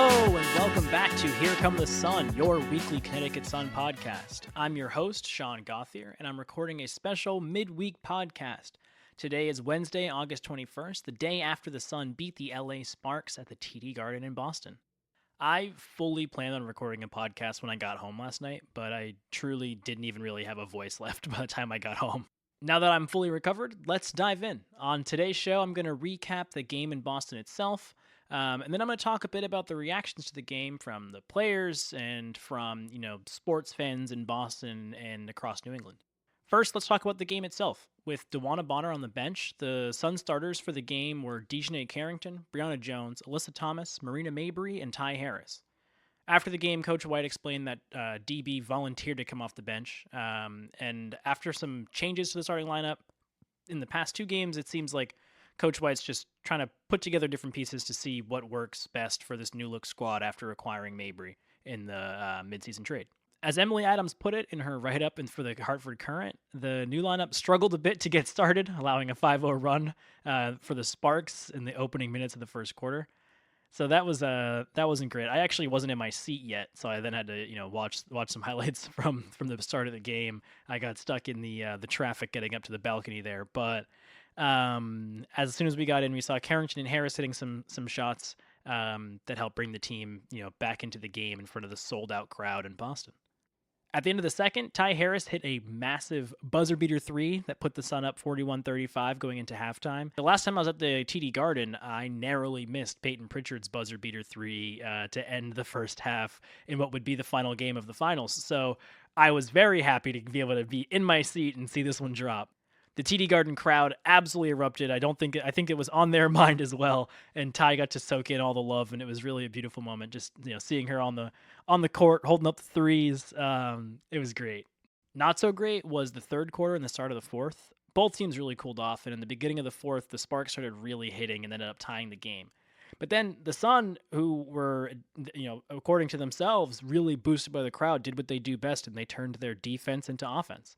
Hello and welcome back to Here Come the Sun, your weekly Connecticut Sun podcast. I'm your host, Sean Gauthier, and I'm recording a special midweek podcast. Today is Wednesday, August 21st, the day after the Sun beat the LA Sparks at the TD Garden in Boston. I fully planned on recording a podcast when I got home last night, but I truly didn't even really have a voice left by the time I got home. Now that I'm fully recovered, let's dive in. On today's show, I'm going to recap the game in Boston itself, and then I'm going to talk a bit about the reactions to the game from the players and from, sports fans in Boston and across New England. First, let's talk about the game itself. With DeWanna Bonner on the bench, the Sun starters for the game were Dejanay Carrington, Brianna Jones, Alyssa Thomas, Marina Mabry, and Ty Harris. After the game, Coach White explained that DB volunteered to come off the bench, and after some changes to the starting lineup in the past two games, it seems like Coach White's just trying to put together different pieces to see what works best for this new-look squad after acquiring Mabry in the midseason trade. As Emily Adams put it in her write-up and for the Hartford Courant, the new lineup struggled a bit to get started, allowing a 5-0 run for the Sparks in the opening minutes of the first quarter. So that wasn't great. I actually wasn't in my seat yet, so I then had to watch some highlights from the start of the game. I got stuck in the traffic getting up to the balcony there, but as soon as we got in, we saw Carrington and Harris hitting some shots that helped bring the team back into the game in front of the sold out crowd in Boston. At the end of the second, Ty Harris hit a massive buzzer beater three that put the Sun up 41-35 going into halftime. The last time I was at the TD Garden, I narrowly missed Peyton Pritchard's buzzer beater three to end the first half in what would be the final game of the finals. So I was very happy to be able to be in my seat and see this one drop. The TD Garden crowd absolutely erupted. I think it was on their mind as well. And Ty got to soak in all the love, and it was really a beautiful moment. Just seeing her on the court holding up the threes. It was great. Not so great was the third quarter and the start of the fourth. Both teams really cooled off, and in the beginning of the fourth, the Sparks started really hitting and ended up tying the game. But then the Sun, who were, according to themselves, really boosted by the crowd, did what they do best, and they turned their defense into offense.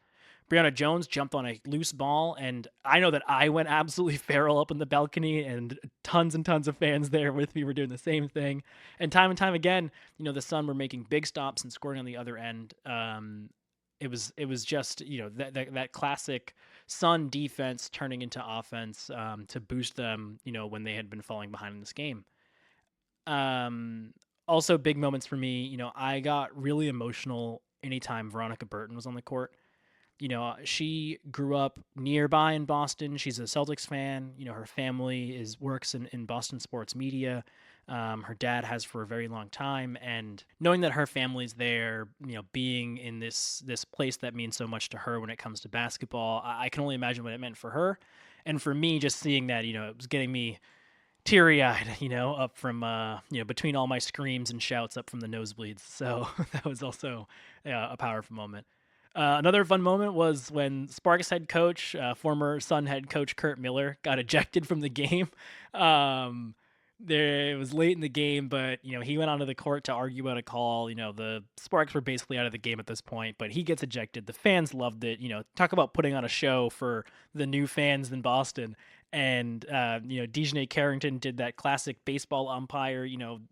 Brianna Jones jumped on a loose ball, and I know that I went absolutely feral up in the balcony, and tons of fans there with me were doing the same thing. And time again, the Sun were making big stops and scoring on the other end. It was just that classic Sun defense turning into offense to boost them when they had been falling behind in this game. Also big moments for me. I got really emotional anytime Veronica Burton was on the court. She grew up nearby in Boston. She's a Celtics fan. Her family works in Boston sports media. Her dad has for a very long time. And knowing that her family's there, being in this place that means so much to her when it comes to basketball, I can only imagine what it meant for her. And for me, just seeing that, it was getting me teary-eyed, up from, between all my screams and shouts up from the nosebleeds. So that was also a powerful moment. Another fun moment was when Sparks head coach, former Sun head coach Kurt Miller, got ejected from the game. It was late in the game, but he went onto the court to argue about a call. The Sparks were basically out of the game at this point, but he gets ejected. The fans loved it. Talk about putting on a show for the new fans in Boston. And Dejanay Carrington did that classic baseball umpire,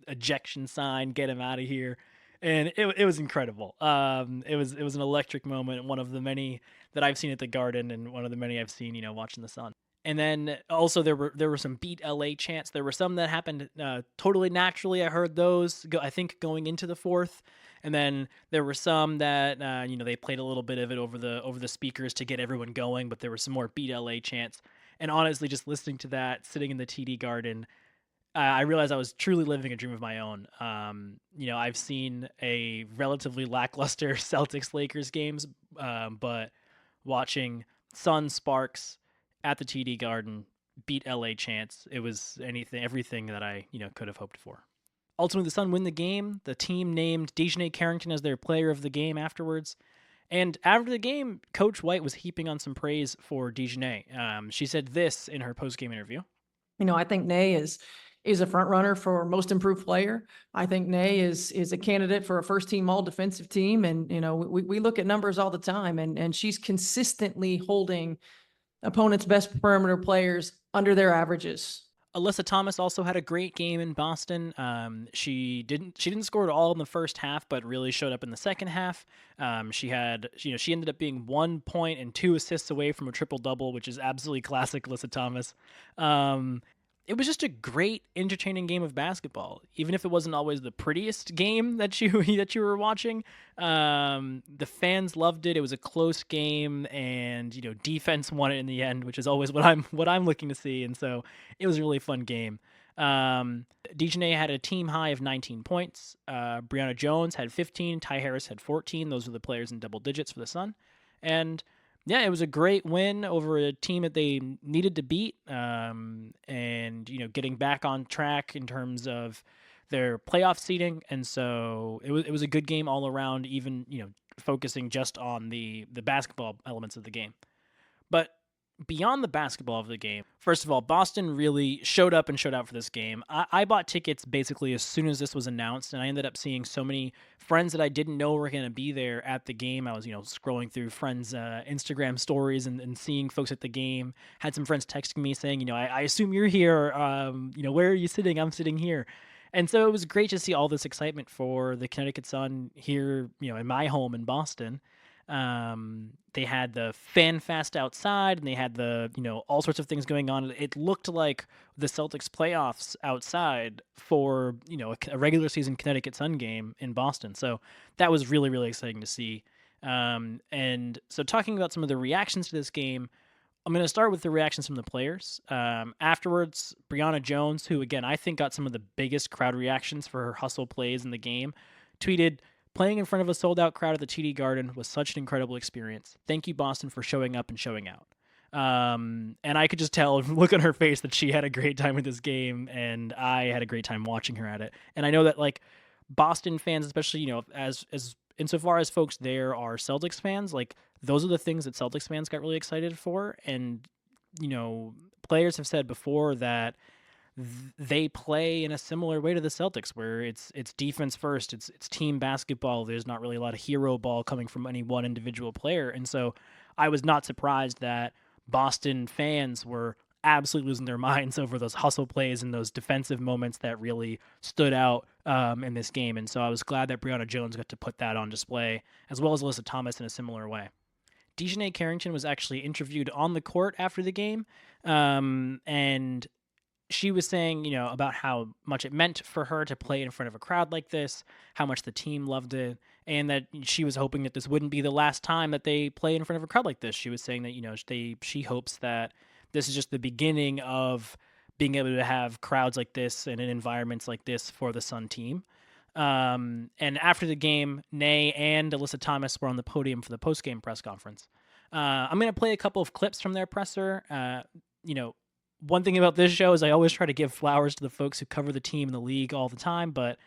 ejection sign, get him out of here. And it was incredible. It was an electric moment, one of the many that I've seen at the Garden, and one of the many I've seen, watching the Sun. And then also there were some beat LA chants. There were some that happened totally naturally. I heard those, I think, going into the fourth. And then there were some that they played a little bit of it over the speakers to get everyone going. But there were some more beat LA chants. And honestly, just listening to that, sitting in the TD Garden, I realized I was truly living a dream of my own. I've seen a relatively lackluster Celtics-Lakers games, but watching Sun Sparks at the TD Garden beat LA chants, it was everything that I could have hoped for. Ultimately, the Sun win the game. The team named Dejanay Carrington as their player of the game afterwards. And after the game, Coach White was heaping on some praise for Dejanay. She said this in her post-game interview. I think Nay is a front runner for most improved player. I think Nay is a candidate for a first team all defensive team. And, we look at numbers all the time, and she's consistently holding opponents' best perimeter players under their averages. Alyssa Thomas also had a great game in Boston. She didn't score at all in the first half, but really showed up in the second half. She ended up being 1 point and 2 assists away from a triple double, which is absolutely classic Alyssa Thomas. Um, it was just a great, entertaining game of basketball, even if it wasn't always the prettiest game that you that you were watching. The fans loved it. It was a close game, and defense won it in the end, which is always what I'm looking to see. And so it was a really fun game. DeJounte had a team high of 19 points. Brianna Jones had 15. Ty Harris had 14. Those were the players in double digits for the Sun. And yeah, it was a great win over a team that they needed to beat. And getting back on track in terms of their playoff seeding. And so it was a good game all around, even focusing just on the basketball elements of the game. But beyond the basketball of the game, first of all, Boston really showed up and showed out for this game. I bought tickets basically as soon as this was announced, and I ended up seeing so many friends that I didn't know were going to be there at the game. I was, scrolling through friends' Instagram stories and seeing folks at the game. Had some friends texting me saying, I assume you're here. Where are you sitting? I'm sitting here. And so it was great to see all this excitement for the Connecticut Sun here, in my home in Boston. They had the fan fest outside, and they had the all sorts of things going on. It looked like the Celtics playoffs outside for a regular season Connecticut Sun game in Boston. So that was really, really exciting to see. And so talking about some of the reactions to this game, I'm going to start with the reactions from the players. Afterwards, Brianna Jones, who again I think got some of the biggest crowd reactions for her hustle plays in the game, tweeted, "Playing in front of a sold-out crowd at the TD Garden was such an incredible experience. Thank you, Boston, for showing up and showing out." And I could just tell, look on her face, that she had a great time with this game, and I had a great time watching her at it. And I know that Boston fans, especially as insofar as folks there are Celtics fans, those are the things that Celtics fans got really excited for. And players have said before that they play in a similar way to the Celtics, where it's defense first, it's team basketball. There's not really a lot of hero ball coming from any one individual player. And so I was not surprised that Boston fans were absolutely losing their minds over those hustle plays and those defensive moments that really stood out in this game. And so I was glad that Brianna Jones got to put that on display, as well as Alyssa Thomas in a similar way. DeJounte Carrington was actually interviewed on the court after the game, and she was saying, about how much it meant for her to play in front of a crowd like this, how much the team loved it, and that she was hoping that this wouldn't be the last time that they play in front of a crowd like this. She was saying that, she hopes that this is just the beginning of being able to have crowds like this and in environments like this for the Sun team. And after the game, Nay and Alyssa Thomas were on the podium for the post-game press conference. I'm going to play a couple of clips from their presser. One thing about this show is I always try to give flowers to the folks who cover the team in the league all the time, but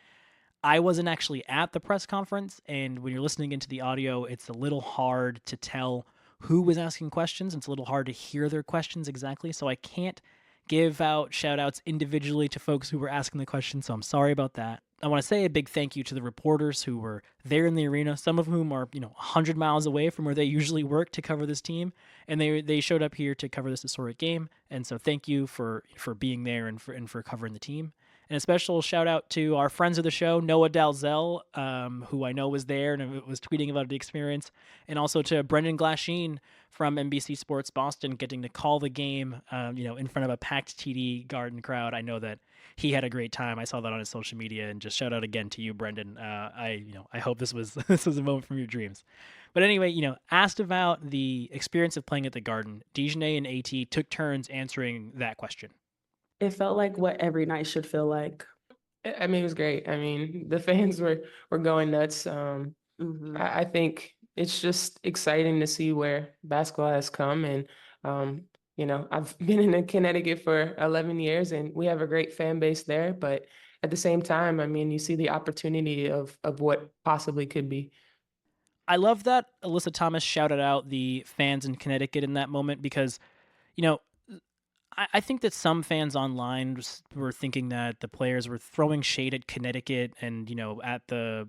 I wasn't actually at the press conference, and when you're listening into the audio, it's a little hard to tell who was asking questions. It's a little hard to hear their questions exactly, so I can't give out shout-outs individually to folks who were asking the questions, so I'm sorry about that. I want to say a big thank you to the reporters who were there in the arena, some of whom are 100 miles away from where they usually work to cover this team, and they showed up here to cover this historic game. And so thank you for being there and for covering the team. And a special shout out to our friends of the show, Noah Dalzell, who I know was there and was tweeting about the experience, and also to Brendan Glasheen from NBC Sports Boston, getting to call the game, in front of a packed TD Garden crowd. I know that he had a great time. I saw that on his social media, and just shout out again to you, Brendan. I hope this was this was a moment from your dreams. But anyway, asked about the experience of playing at the Garden, DeJounte and AT took turns answering that question. It felt like what every night should feel like. I mean, it was great. I mean, the fans were going nuts. I think it's just exciting to see where basketball has come. And, I've been in Connecticut for 11 years, and we have a great fan base there. But at the same time, I mean, you see the opportunity of what possibly could be. I love that Alyssa Thomas shouted out the fans in Connecticut in that moment, because, I think that some fans online were thinking that the players were throwing shade at Connecticut and at the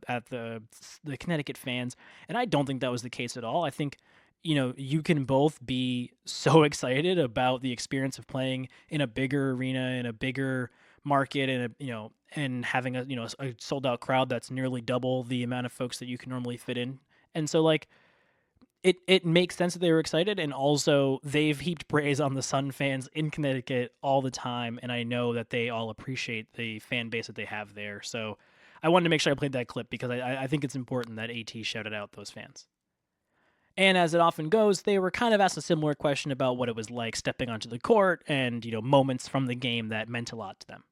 Connecticut fans, and I don't think that was the case at all. I think you can both be so excited about the experience of playing in a bigger arena, in a bigger market, and having a sold out crowd that's nearly double the amount of folks that you can normally fit in. And so like it makes sense that they were excited, and also they've heaped praise on the Sun fans in Connecticut all the time, and I know that they all appreciate the fan base that they have there. So I wanted to make sure I played that clip because I think it's important that AT shouted out those fans. And as it often goes, they were kind of asked a similar question about what it was like stepping onto the court and, moments from the game that meant a lot to them.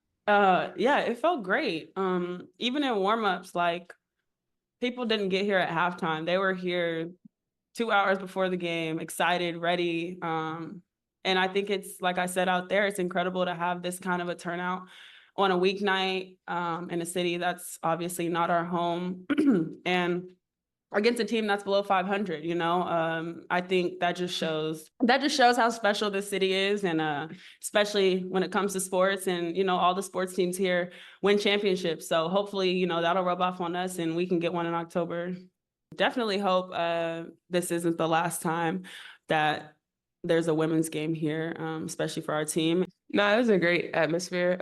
Yeah, it felt great. Even in warm-ups, like people didn't get here at halftime. They were here 2 hours before the game, excited, ready. And I think it's, like I said out there, it's incredible to have this kind of a turnout on a weeknight in a city that's obviously not our home and against a team that's below 500, I think that just shows how special this city is. And especially when it comes to sports and, all the sports teams here win championships. So hopefully, that'll rub off on us and we can get one in October. Definitely hope this isn't the last time that there's a women's game here, especially for our team. No, it was a great atmosphere.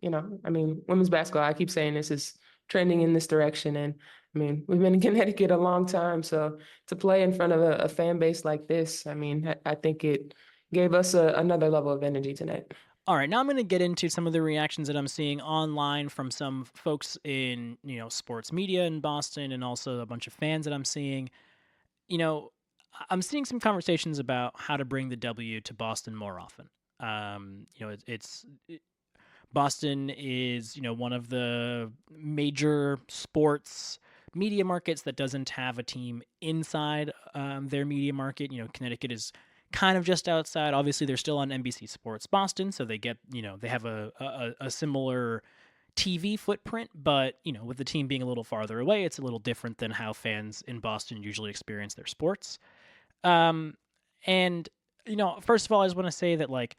Women's basketball, I keep saying this, is trending in this direction. And we've been in Connecticut a long time. So to play in front of a fan base like this, I think it gave us another level of energy tonight. All right, now I'm going to get into some of the reactions that I'm seeing online from some folks in, sports media in Boston, and also a bunch of fans that I'm seeing. I'm seeing some conversations about how to bring the W to Boston more often. Boston is, one of the major sports media markets that doesn't have a team inside their media market. Connecticut is kind of just outside. Obviously, they're still on NBC Sports Boston, so they get, they have a similar TV footprint, but, with the team being a little farther away, it's a little different than how fans in Boston usually experience their sports. And, first of all, I just want to say that, like,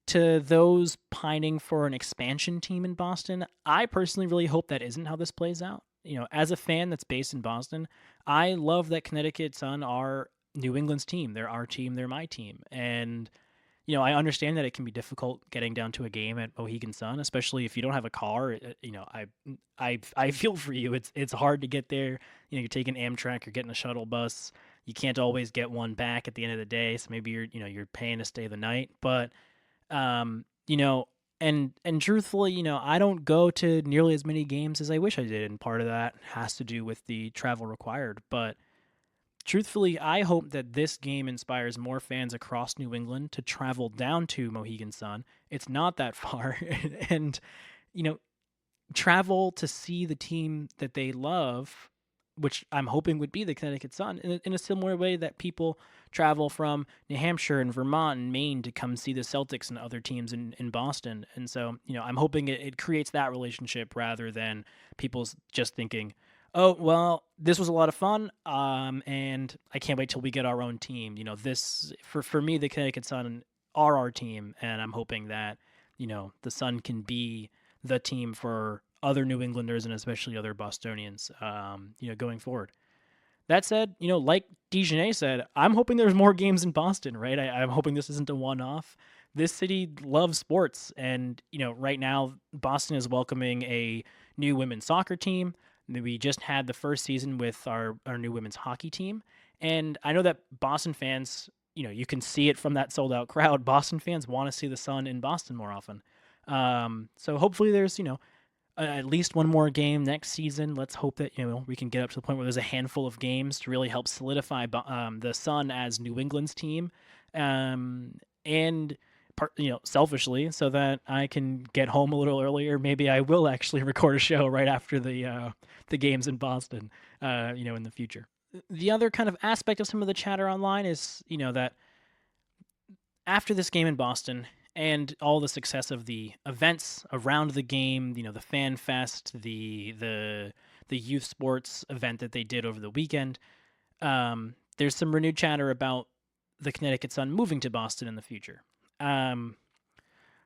to those pining for an expansion team in Boston, I personally really hope that isn't how this plays out. As a fan that's based in Boston, I love that Connecticut Sun are New England's team. They're our team. They're my team. And, I understand that it can be difficult getting down to a game at Mohegan Sun, especially if you don't have a car. I feel for you. It's hard to get there. You're taking Amtrak, you're getting a shuttle bus. You can't always get one back at the end of the day. So maybe you're paying to stay the night. But, and truthfully, I don't go to nearly as many games as I wish I did. And part of that has to do with the travel required. But truthfully, I hope that this game inspires more fans across New England to travel down to Mohegan Sun. It's not that far. And, travel to see the team that they love, which I'm hoping would be the Connecticut Sun, in a similar way that people travel from New Hampshire and Vermont and Maine to come see the Celtics and other teams in Boston. And so, I'm hoping it creates that relationship rather than people just thinking, oh, well, this was a lot of fun, and I can't wait till we get our own team. This, for me, the Connecticut Sun are our team, and I'm hoping that, the Sun can be the team for other New Englanders and especially other Bostonians, going forward. That said, like Dejanay said, I'm hoping there's more games in Boston, right? I'm hoping this isn't a one-off. This city loves sports, and, right now, Boston is welcoming a new women's soccer team. We just had the first season with our new women's hockey team. And I know that Boston fans, you can see it from that sold out crowd. Boston fans want to see the Sun in Boston more often. So hopefully there's, at least one more game next season. Let's hope that, we can get up to the point where there's a handful of games to really help solidify the Sun as New England's team. And selfishly, so that I can get home a little earlier. Maybe I will actually record a show right after the games in Boston, in the future. The other kind of aspect of some of the chatter online is, that after this game in Boston and all the success of the events around the game, the Fan Fest, the youth sports event that they did over the weekend, there's some renewed chatter about the Connecticut Sun moving to Boston in the future.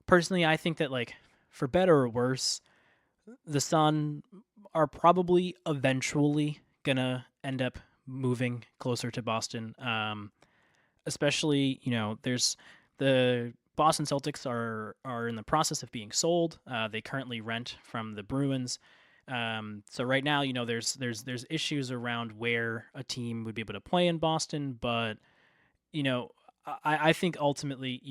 Personally, I think that, like, for better or worse, the Sun are probably eventually gonna end up moving closer to Boston. especially, there's the Boston Celtics are in the process of being sold. They currently rent from the Bruins. So right now, there's issues around where a team would be able to play in Boston, but I think ultimately,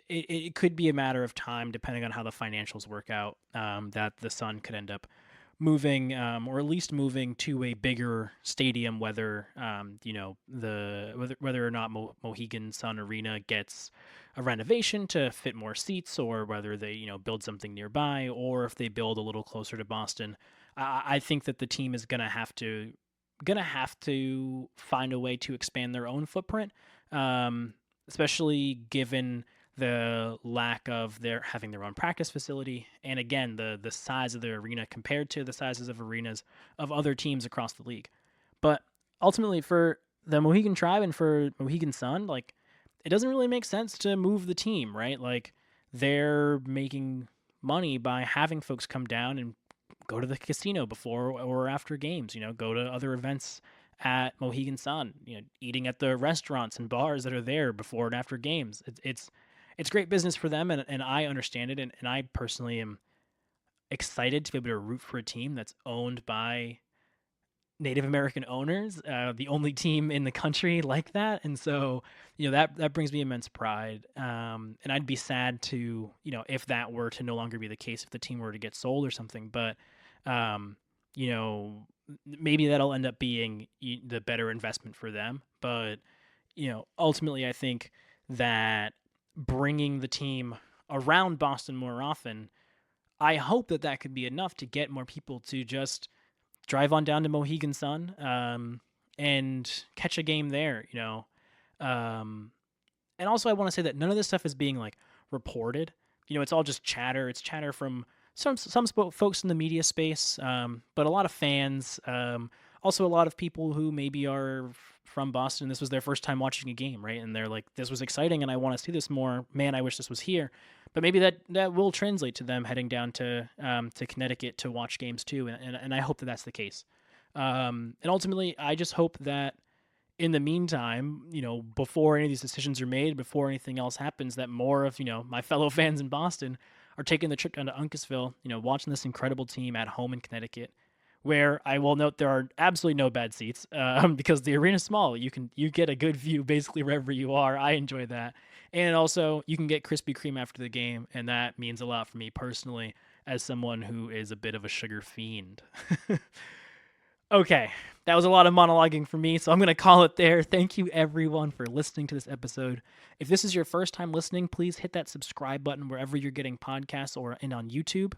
it could be a matter of time, depending on how the financials work out, that the Sun could end up moving, or at least moving to a bigger stadium, whether whether or not Mohegan Sun Arena gets a renovation to fit more seats, or whether they build something nearby, or if they build a little closer to Boston. I think that the team is gonna have to find a way to expand their own footprint, especially given the lack of having their own practice facility, and again, the size of the arena compared to the sizes of arenas of other teams across the league. But ultimately, for the Mohegan Tribe and for Mohegan Sun, like, it doesn't really make sense to move the team, right? Like, they're making money by having folks come down and go to the casino before or after games, go to other events at Mohegan Sun, eating at the restaurants and bars that are there before and after games. It's great business for them, and I understand it, and I personally am excited to be able to root for a team that's owned by Native American owners, the only team in the country like that. And so, that brings me immense pride. And I'd be sad to, if that were to no longer be the case, if the team were to get sold or something. But, maybe that'll end up being the better investment for them. But, ultimately, I think that bringing the team around Boston more often, I hope that could be enough to get more people to just drive on down to Mohegan Sun, and catch a game there, and also I want to say that none of this stuff is being like reported. It's all just chatter. It's chatter from some folks in the media space, but a lot of fans, also a lot of people who maybe are from Boston. This was their first time watching a game, right? And they're like, this was exciting and I want to see this more. Man, I wish this was here. But maybe that will translate to them heading down to Connecticut to watch games too. And I hope that that's the case. And ultimately, I just hope that in the meantime, before any of these decisions are made, before anything else happens, that more of, my fellow fans in Boston are taking the trip down to Uncasville, watching this incredible team at home in Connecticut, where I will note there are absolutely no bad seats, because the arena's small. You get a good view basically wherever you are. I enjoy that. And also, you can get Krispy Kreme after the game, and that means a lot for me personally as someone who is a bit of a sugar fiend. Okay, that was a lot of monologuing for me, so I'm going to call it there. Thank you, everyone, for listening to this episode. If this is your first time listening, please hit that subscribe button wherever you're getting podcasts and on YouTube.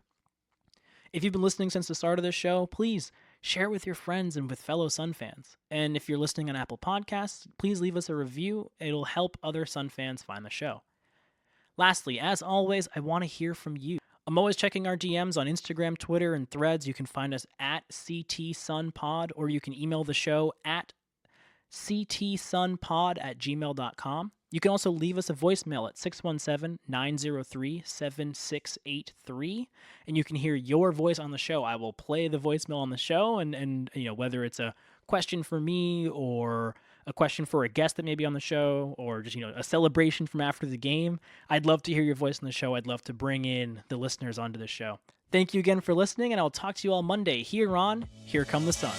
If you've been listening since the start of this show, please share it with your friends and with fellow Sun fans. And if you're listening on Apple Podcasts, please leave us a review. It'll help other Sun fans find the show. Lastly, as always, I want to hear from you. I'm always checking our DMs on Instagram, Twitter, and Threads. You can find us at CTSunPod, or you can email the show at ctsunpod@gmail.com. You can also leave us a voicemail at 617-903-7683, and you can hear your voice on the show. I will play the voicemail on the show, and whether it's a question for me or a question for a guest that may be on the show, or just, a celebration from after the game, I'd love to hear your voice on the show. I'd love to bring in the listeners onto the show. Thank you again for listening, and I'll talk to you all Monday here on Here Come the Sun.